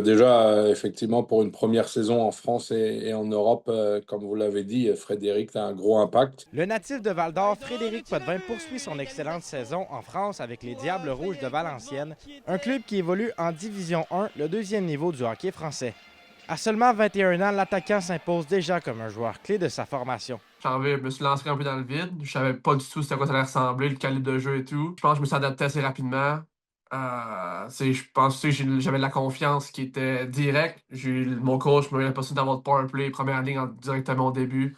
Déjà, effectivement, pour une première saison en France et en Europe, comme vous l'avez dit, Frédéric a un gros impact. Le natif de Val-d'Or, Frédéric Potvin, poursuit son excellente saison en France avec les Diables Rouges de Valenciennes, un club qui évolue en Division 1, le deuxième niveau du hockey français. À seulement 21 ans, l'attaquant s'impose déjà comme un joueur clé de sa formation. Je me suis lancé un peu dans le vide. Je savais pas du tout c'était quoi ça allait ressembler, le calibre de jeu et tout. Je pense que je me suis adapté assez rapidement. Je pense que j'avais de la confiance qui était directe. Mon coach me donnait la possibilité d'avoir de power play, première ligne directement au début.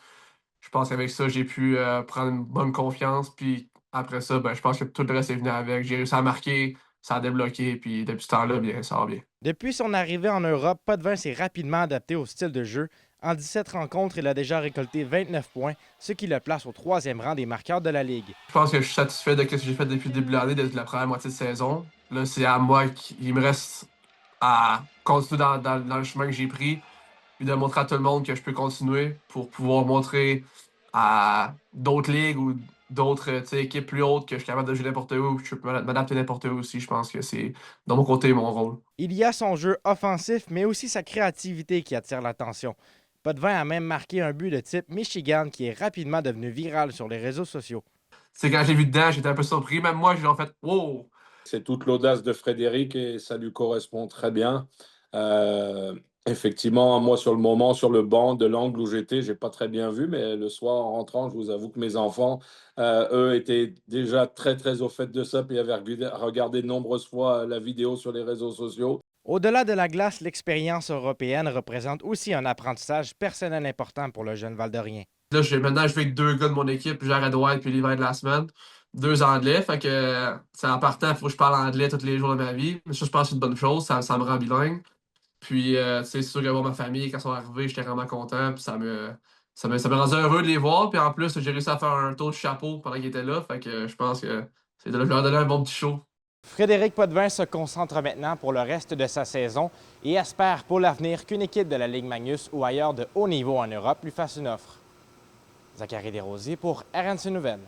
Je pense qu'avec ça, j'ai pu prendre une bonne confiance. Puis après ça, je pense que tout le reste est venu avec. J'ai réussi à marquer, ça a débloqué. Puis depuis ce temps-là, bien, ça va bien. Depuis son arrivée en Europe, Potvin s'est rapidement adapté au style de jeu. En 17 rencontres, il a déjà récolté 29 points, ce qui le place au troisième rang des marqueurs de la Ligue. Je pense que je suis satisfait de ce que j'ai fait depuis le début de l'année, de la première moitié de saison. Là, c'est à moi qu'il me reste à continuer dans le chemin que j'ai pris, puis de montrer à tout le monde que je peux continuer pour pouvoir montrer à d'autres ligues ou d'autres équipes plus hautes que je suis capable de jouer n'importe où, que je peux m'adapter n'importe où aussi. Je pense que c'est de mon côté mon rôle. Il y a son jeu offensif, mais aussi sa créativité qui attire l'attention. Potvin a même marqué un but de type Michigan qui est rapidement devenu viral sur les réseaux sociaux. C'est quand j'ai vu dedans, j'étais un peu surpris. Même moi, j'ai en fait, wow! C'est toute l'audace de Frédéric et ça lui correspond très bien. Euh, Effectivement, moi, sur le moment, sur le banc de l'angle où j'étais, j'ai pas très bien vu, mais le soir, en rentrant, je vous avoue que mes enfants, eux, étaient déjà très, très au fait de ça, puis avaient regardé de nombreuses fois la vidéo sur les réseaux sociaux. Au-delà de la glace, l'expérience européenne représente aussi un apprentissage personnel important pour le jeune Valdorien. Là, maintenant, je vais avec deux gars de mon équipe, Jared White puis l'hiver de la semaine. Deux Anglais. Fait que, c'est en partant, il faut que je parle anglais tous les jours de ma vie. Mais ça, je pense que c'est une bonne chose. Ça me rend bilingue. Puis, c'est sûr que voir ma famille, quand ils sont arrivés, j'étais vraiment content. Puis, ça me rendait heureux de les voir. Puis, en plus, j'ai réussi à faire un tour de chapeau pendant qu'ils étaient là. Fait que, je pense que c'est de leur donner un bon petit show. Frédéric Potvin se concentre maintenant pour le reste de sa saison et espère pour l'avenir qu'une équipe de la Ligue Magnus ou ailleurs de haut niveau en Europe lui fasse une offre. Zachary Desrosiers pour RNC Nouvelles.